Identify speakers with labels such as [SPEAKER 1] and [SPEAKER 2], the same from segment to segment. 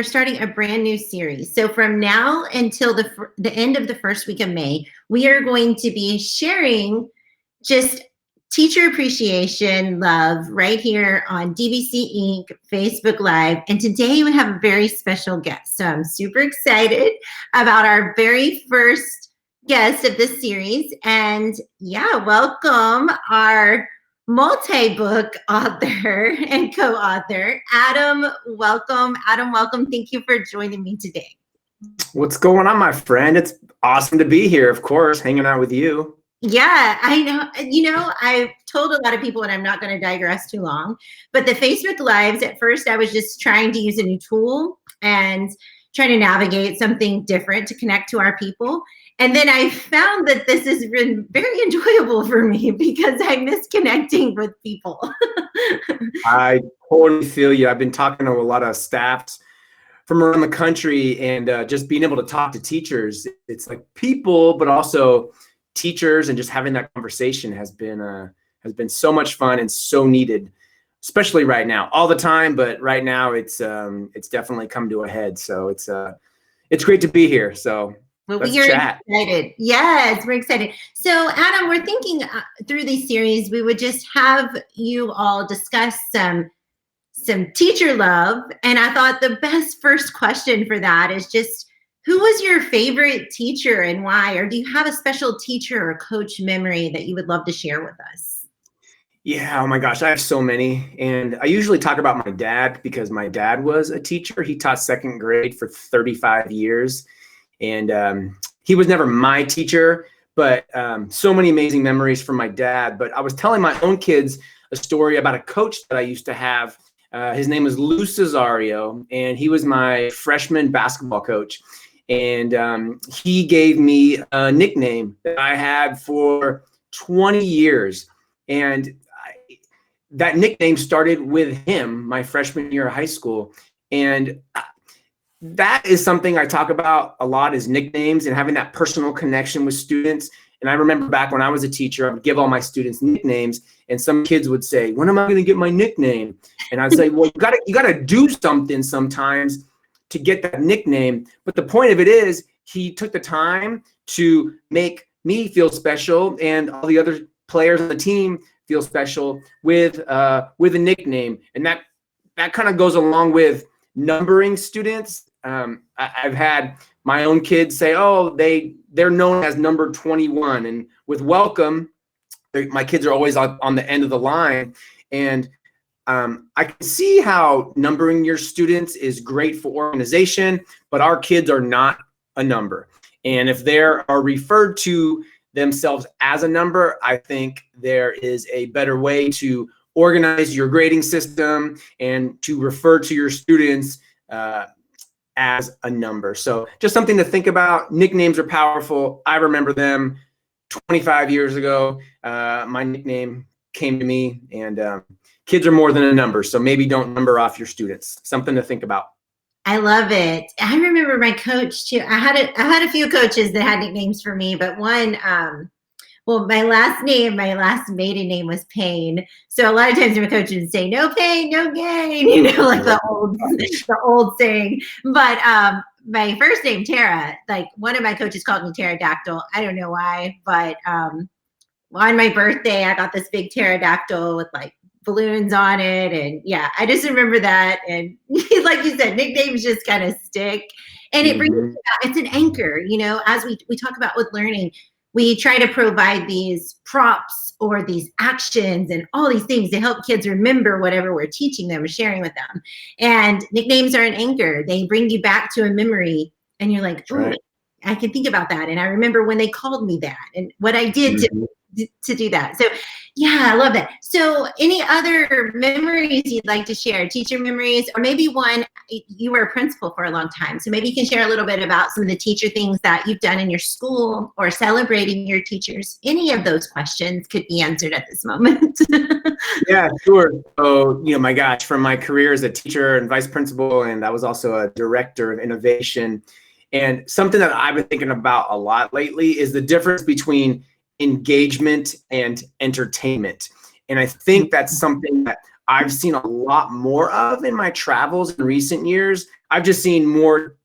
[SPEAKER 1] we're starting a brand new series. So from now until the end of the first week of May, we are going to be sharing just teacher appreciation love right here on DBC Inc. Facebook Live. And today we have a very special guest. So I'm super excited about our very first guest of this series. And yeah, welcome our multi-book author and co-author, Adam. Welcome. Adam, welcome. Thank you for joining me today.
[SPEAKER 2] What's going on, my friend? It's awesome to be here, of course, hanging out with you.
[SPEAKER 1] Yeah, I know. I've told a lot of people, and I'm not going to digress too long, but the Facebook Lives, at first, I was just trying to use a new tool and trying to navigate something different to connect to our people. And then I found that this has been very enjoyable for me because I miss connecting with people.
[SPEAKER 2] I totally feel you. I've been talking to a lot of staffs from around the country, and just being able to talk to teachers. It's like people, but also teachers, and just having that conversation has been so much fun and so needed, especially right now. All the time, but right now it's definitely come to a head. So it's great to be here. So let's chat.
[SPEAKER 1] Excited. Yes, we're excited. So Adam, we're thinking through these series, we would just have you all discuss some teacher love. And I thought the best first question for that is just, who was your favorite teacher and why? Or do you have a special teacher or coach memory that you would love to share with us?
[SPEAKER 2] Yeah, oh my gosh, I have so many. And I usually talk about my dad because my dad was a teacher. He taught second grade for 35 years. And he was never my teacher, but so many amazing memories from my dad. But I was telling my own kids a story about a coach that I used to have. His name was Lou Cesario, and he was my freshman basketball coach. And he gave me a nickname that I had for 20 years. And that nickname started with him my freshman year of high school. And that is something I talk about a lot, is nicknames and having that personal connection with students. And I remember back when I was a teacher, I would give all my students nicknames, and some kids would say, "When am I going to get my nickname?" And I'd say, "Well, you gotta do something sometimes to get that nickname." But the point of it is, he took the time to make me feel special and all the other players on the team feel special with a nickname. And that kind of goes along with numbering students. I've had my own kids say, "Oh, they're known as number 21." And with welcome, my kids are always on the end of the line. And I can see how numbering your students is great for organization, but our kids are not a number. And if they are referred to themselves as a number, I think there is a better way to organize your grading system and to refer to your students as a number. So just something to think about. Nicknames are powerful. I remember them 25 years ago. My nickname came to me, and kids are more than a number. So maybe don't number off your students. Something to think about.
[SPEAKER 1] I love it. I remember my coach too. I had a few coaches that had nicknames for me, but one, my last maiden name was Payne. So a lot of times my coach would say, "No pain, no gain," like the old saying. But my first name, Tara, like one of my coaches called me pterodactyl. I don't know why, but on my birthday, I got this big pterodactyl with like balloons on it. And yeah, I just remember that. And like you said, nicknames just kind of stick. And it brings it's an anchor, as we talk about with learning. We try to provide these props or these actions and all these things to help kids remember whatever we're teaching them or sharing with them. And nicknames are an anchor. They bring you back to a memory, and you're like, "Oh, I can think about that. And I remember when they called me that and what I did to do that." So yeah, I love that. So any other memories you'd like to share, teacher memories, or maybe one, you were a principal for a long time. So maybe you can share a little bit about some of the teacher things that you've done in your school or celebrating your teachers. Any of those questions could be answered at this moment.
[SPEAKER 2] Yeah, sure. So, my gosh, from my career as a teacher and vice principal, and I was also a director of innovation. And something that I've been thinking about a lot lately is the difference between engagement and entertainment. And I think that's something that I've seen a lot more of in my travels in recent years. I've just seen more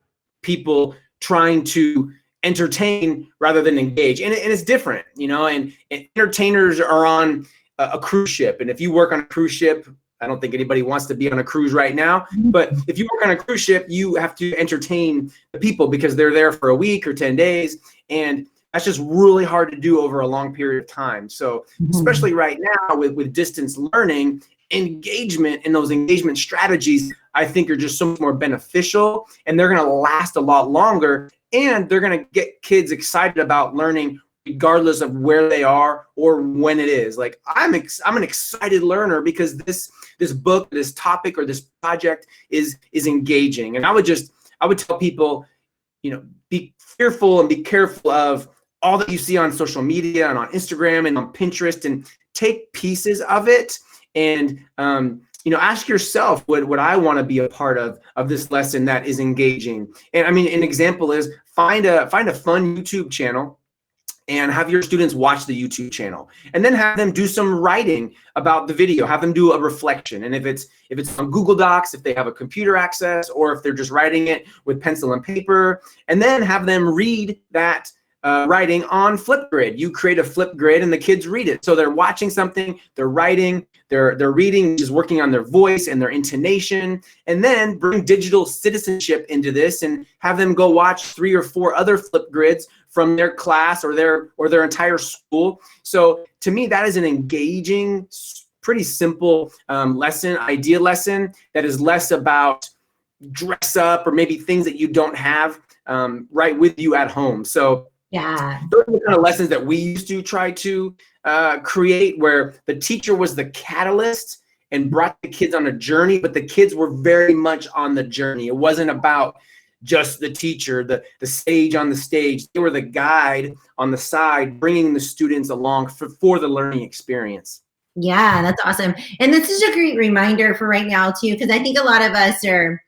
[SPEAKER 2] people trying to entertain rather than engage. And it's different, and entertainers are on a cruise ship. And if you work on a cruise ship, I don't think anybody wants to be on a cruise right now, but if you work on a cruise ship, you have to entertain the people because they're there for a week or 10 days. And that's just really hard to do over a long period of time. So especially right now with distance learning, engagement and those engagement strategies, I think are just so much more beneficial, and they're going to last a lot longer, and they're going to get kids excited about learning regardless of where they are or when it is. Like I'm an excited learner because this book, this topic, or this project is engaging. And I would tell people, be fearful and be careful of all that you see on social media and on Instagram and on Pinterest, and take pieces of it and ask yourself, would I want to be a part of this lesson that is engaging? And I mean, an example is find a fun YouTube channel and have your students watch the YouTube channel, and then have them do some writing about the video. Have them do a reflection. And if it's on Google Docs, if they have a computer access, or if they're just writing it with pencil and paper, and then have them read that writing on Flipgrid. You create a Flipgrid and the kids read it. So they're watching something, they're writing, they're reading, just working on their voice and their intonation, and then bring digital citizenship into this and have them go watch 3 or 4 other Flipgrids from their class or their entire school. So to me, that is an engaging, pretty simple idea lesson that is less about dress up or maybe things that you don't have right with you at home. So
[SPEAKER 1] yeah,
[SPEAKER 2] those are the kind of lessons that we used to try to create, where the teacher was the catalyst and brought the kids on a journey, but the kids were very much on the journey. It wasn't about just the teacher, the sage on the stage. They were the guide on the side, bringing the students along for the learning experience.
[SPEAKER 1] Yeah, that's awesome. And this is a great reminder for right now too, because I think a lot of us are,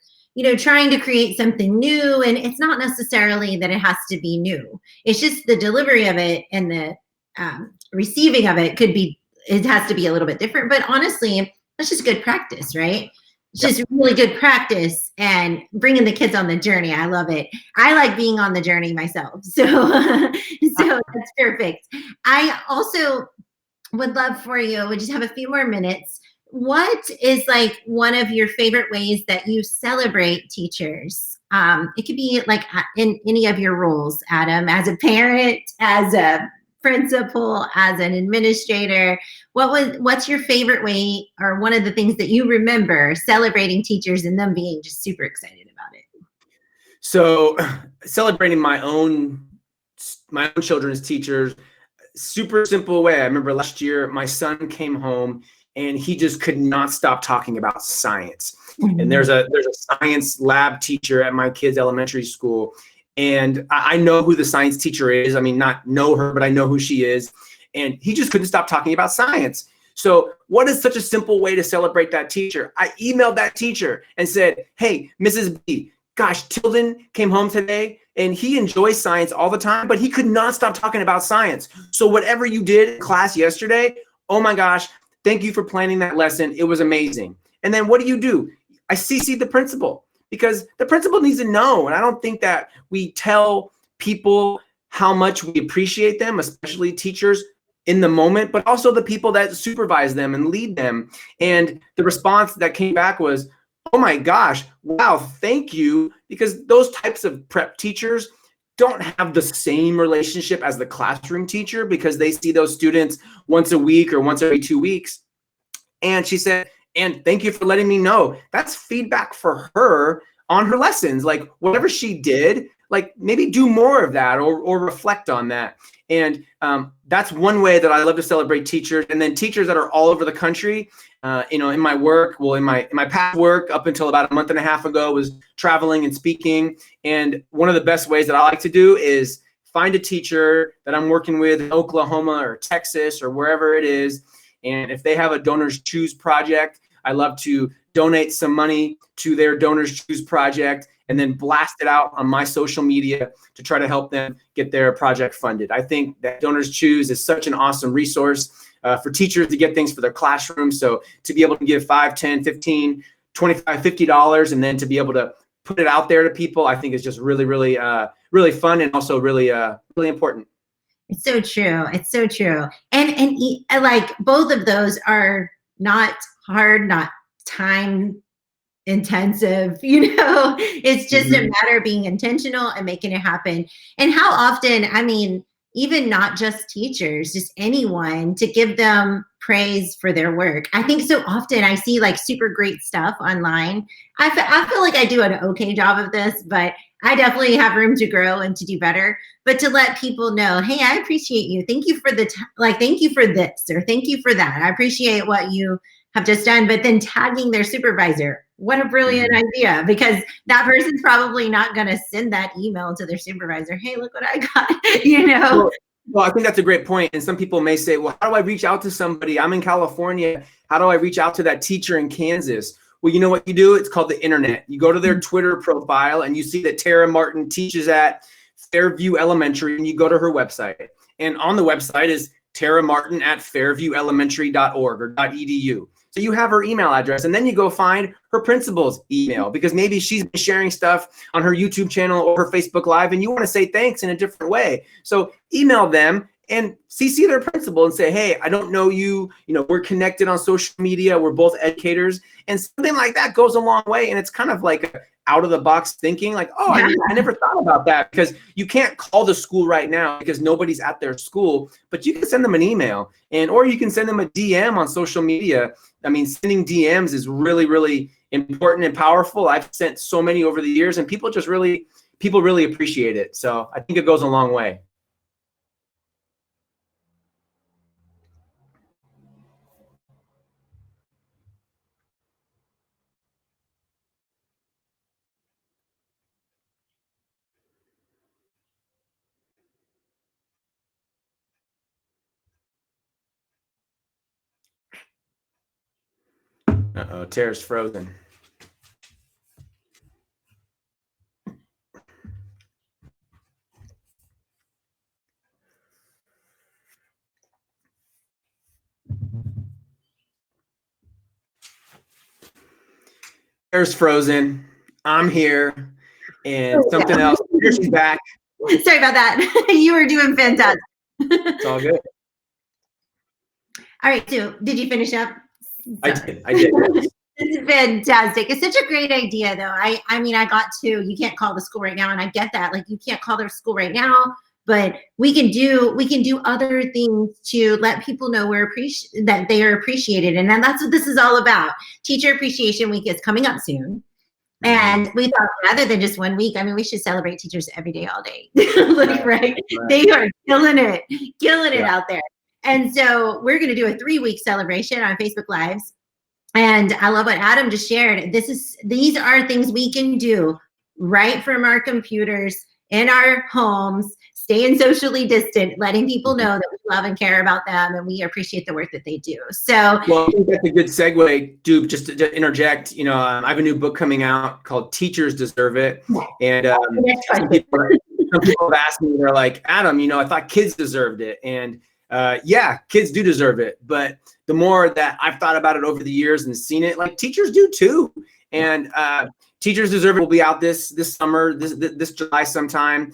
[SPEAKER 1] trying to create something new, and it's not necessarily that it has to be new. It's just the delivery of it and the receiving of it it has to be a little bit different. But honestly, that's just good practice, right? It's just really good practice and bringing the kids on the journey. I love it. I like being on the journey myself. So that's perfect. I also would love for you, we just have a few more minutes. What is like one of your favorite ways that you celebrate teachers? It could be like in any of your roles, Adam, as a parent, as a principal, as an administrator. What's your favorite way, or one of the things that you remember celebrating teachers and them being just super excited about it?
[SPEAKER 2] So celebrating my own children's teachers, super simple way. I remember last year my son came home and he just could not stop talking about science. Mm-hmm. And there's a science lab teacher at my kid's elementary school. And I know who the science teacher is. I mean, not know her, but I know who she is. And he just couldn't stop talking about science. So what is such a simple way to celebrate that teacher? I emailed that teacher and said, hey, Mrs. B, gosh, Tilden came home today and he enjoys science all the time, but he could not stop talking about science. So whatever you did in class yesterday, oh my gosh, thank you for planning that lesson. It was amazing. And then what do? I CC'd the principal, because the principal needs to know. And I don't think that we tell people how much we appreciate them, especially teachers, in the moment, but also the people that supervise them and lead them. And the response that came back was, oh my gosh, wow, thank you. Because those types of prep teachers don't have the same relationship as the classroom teacher, because they see those students once a week or once every 2 weeks. And she said, and thank you for letting me know. That's feedback for her on her lessons. Like whatever she did, like maybe do more of that or reflect on that. And that's one way that I love to celebrate teachers. And then teachers that are all over the country, in my work, in my past work up until about a month and a half ago was traveling and speaking. And one of the best ways that I like to do is find a teacher that I'm working with in Oklahoma or Texas or wherever it is. And if they have a Donors Choose project, I love to donate some money to their Donors Choose project and then blast it out on my social media to try to help them get their project funded. I think that Donors Choose is such an awesome resource for teachers to get things for their classroom. So to be able to give $5, $10, $15, $25, $50, and then to be able to put it out there to people, I think is just really, really, really fun, and also really, really important.
[SPEAKER 1] It's so true. It's so true. And like both of those are not hard, not time intensive, it's just a matter of being intentional and making it happen. And how often, I mean, even not just teachers, just anyone, to give them praise for their work. I think so often I see like super great stuff online. I feel like I do an okay job of this, but I definitely have room to grow and to do better. But to let people know, hey, I appreciate you. Thank you for thank you for this, or thank you for that. I appreciate what you have just done. But then tagging their supervisor. What a brilliant idea, because that person's probably not going to send that email to their supervisor. Hey, look what I got,
[SPEAKER 2] Well, I think that's a great point. And some people may say, well, how do I reach out to somebody? I'm in California. How do I reach out to that teacher in Kansas? Well, you know what you do? It's called the internet. You go to their Twitter profile and you see that Tara Martin teaches at Fairview Elementary, and you go to her website. And on the website is Tara Martin at fairviewelementary.org or .edu. So you have her email address, and then you go find her principal's email, because maybe she's been sharing stuff on her YouTube channel or her Facebook Live, and you want to say thanks in a different way. So email them and CC their principal and say, hey, I don't know you, we're connected on social media, we're both educators, and something like that goes a long way. And it's kind of like out of the box thinking, like, oh, I never thought about that, because you can't call the school right now because nobody's at their school, but you can send them an email, or you can send them a DM on social media. I mean, sending DMs is really, really important and powerful. I've sent so many over the years, and people really appreciate it. So I think it goes a long way. Uh-oh, Tara's frozen. Tara's frozen. I'm here. And something else. Here she's back.
[SPEAKER 1] Sorry about that. You were doing fantastic.
[SPEAKER 2] It's all good.
[SPEAKER 1] All right, so did you finish up?
[SPEAKER 2] Sorry. I did.
[SPEAKER 1] This is fantastic. It's such a great idea, though. I mean, you can't call the school right now, and I get that. Like, you can't call their school right now, but we can do other things to let people know that they are appreciated. And then that's what this is all about. Teacher Appreciation Week is coming up soon. And we thought, rather than just 1 week, I mean, we should celebrate teachers every day, all day. Right? They are killing it out there. And so we're going to do a 3-week celebration on Facebook Lives. And I love what Adam just shared. These are things we can do right from our computers in our homes, staying socially distant, letting people know that we love and care about them, and we appreciate the work that they do. So,
[SPEAKER 2] well, I think that's a good segue, Duke, just to interject. I have a new book coming out called Teachers Deserve It. And some people have asked me, they're like, Adam, I thought kids deserved it. And yeah, kids do deserve it. But the more that I've thought about it over the years and seen it, like, teachers do too. And Teachers Deserve It will be out this summer, this July sometime.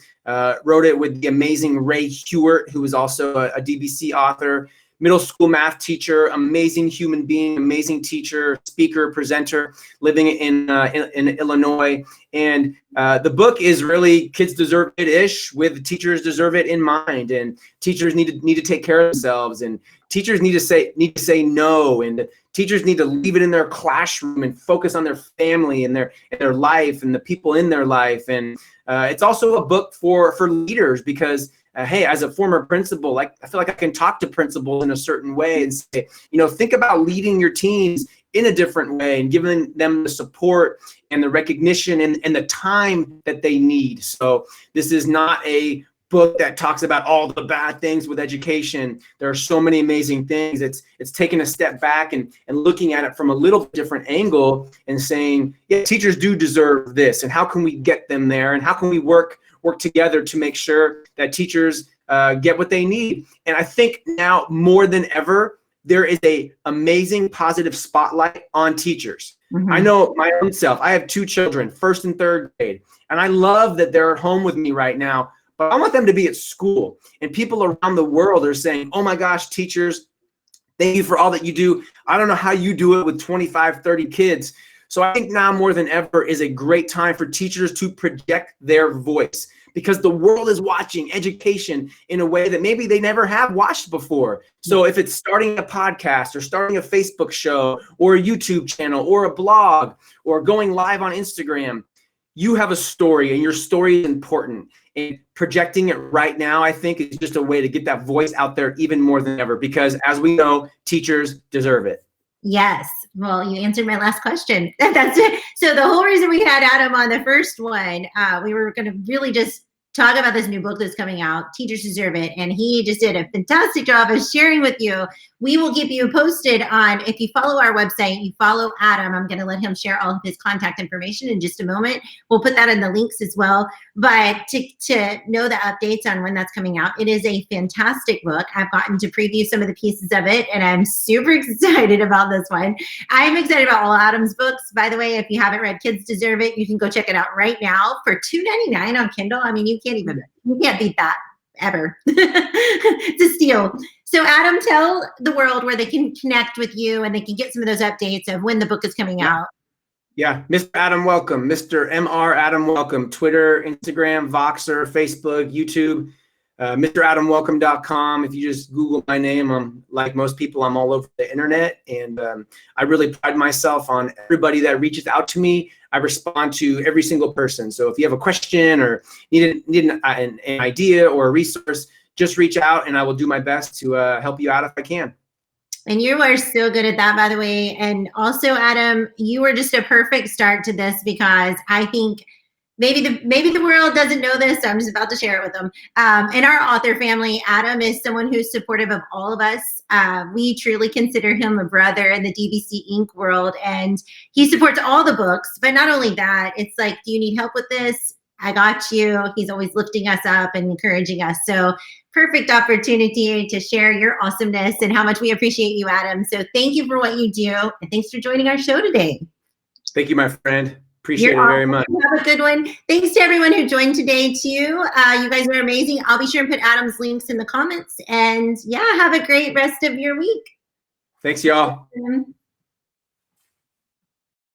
[SPEAKER 2] Wrote it with the amazing Ray Hewart, who is also a DBC author, middle school math teacher, amazing human being, amazing teacher, speaker, presenter, living in Illinois. And the book is really Kids Deserve It-ish, with Teachers Deserve It in mind. And teachers need to take care of themselves, and teachers need to say no, and teachers need to leave it in their classroom and focus on their family and their life and the people in their life. And it's also a book for leaders, because hey, as a former principal, like, I feel like I can talk to principals in a certain way and say, think about leading your teams in a different way and giving them the support and the recognition and the time that they need. So this is not a book that talks about all the bad things with education. There are so many amazing things. It's taking a step back and looking at it from a little different angle and saying, yeah, teachers do deserve this, and how can we get them there, and how can we work together to make sure that teachers get what they need. And I think now more than ever, there is a amazing positive spotlight on teachers. I know my own self. I have 2 children, 1st and 3rd grade, and I love that they're at home with me right now, but I want them to be at school. And people around the world are saying, oh my gosh, teachers, thank you for all that you do. I don't know how you do it with 25, 30 kids. So I think now more than ever is a great time for teachers to project their voice, because the world is watching education in a way that maybe they never have watched before. So if it's starting a podcast or starting a Facebook show or a YouTube channel or a blog or going live on Instagram, you have a story and your story is important. And projecting it right now, I think, is just a way to get that voice out there even more than ever, because as we know, teachers deserve it.
[SPEAKER 1] Yes. Well, you answered my last question. That's it. So the whole reason we had Adam on the first one, we were going to really just talk about this new book that's coming out, Teachers Deserve It. And he just did a fantastic job of sharing with you. We will keep you posted on, if you follow our website, you follow Adam, I'm going to let him share all of his contact information in just a moment. We'll put that in the links as well. But to know the updates on when that's coming out, it is a fantastic book. I've gotten to preview some of the pieces of it, and I'm super excited about this one. I'm excited about all Adam's books. By the way, if you haven't read Kids Deserve It, you can go check it out right now for $2.99 on Kindle. I mean, you can't beat that ever. It's a steal. So Adam, tell the world where they can connect with you and they can get some of those updates of when the book is coming out.
[SPEAKER 2] Yeah, Mr. Adam Welcome, Mr. MR Adam Welcome, Twitter, Instagram, Voxer, Facebook, YouTube, MrAdamWelcome.com. If you just Google my name, I'm like most people, I'm all over the internet, and I really pride myself on everybody that reaches out to me. I respond to every single person. So if you have a question or need an idea or a resource, just reach out and I will do my best to help you out if I can.
[SPEAKER 1] And you are so good at that, by the way. And also, Adam, you were just a perfect start to this, because I think maybe the world doesn't know this, so I'm just about to share it with them. In our author family, Adam is someone who's supportive of all of us. We truly consider him a brother in the DBC Inc. world, and he supports all the books. But not only that, it's like, do you need help with this? I got you. He's always lifting us up and encouraging us. So perfect opportunity to share your awesomeness and how much we appreciate you, Adam. So thank you for what you do, and thanks for joining our show today.
[SPEAKER 2] Thank you, my friend. Appreciate it very much.
[SPEAKER 1] Have a good one. Thanks to everyone who joined today too. You guys are amazing. I'll be sure and put Adam's links in the comments. And yeah, have a great rest of your week.
[SPEAKER 2] Thanks, y'all.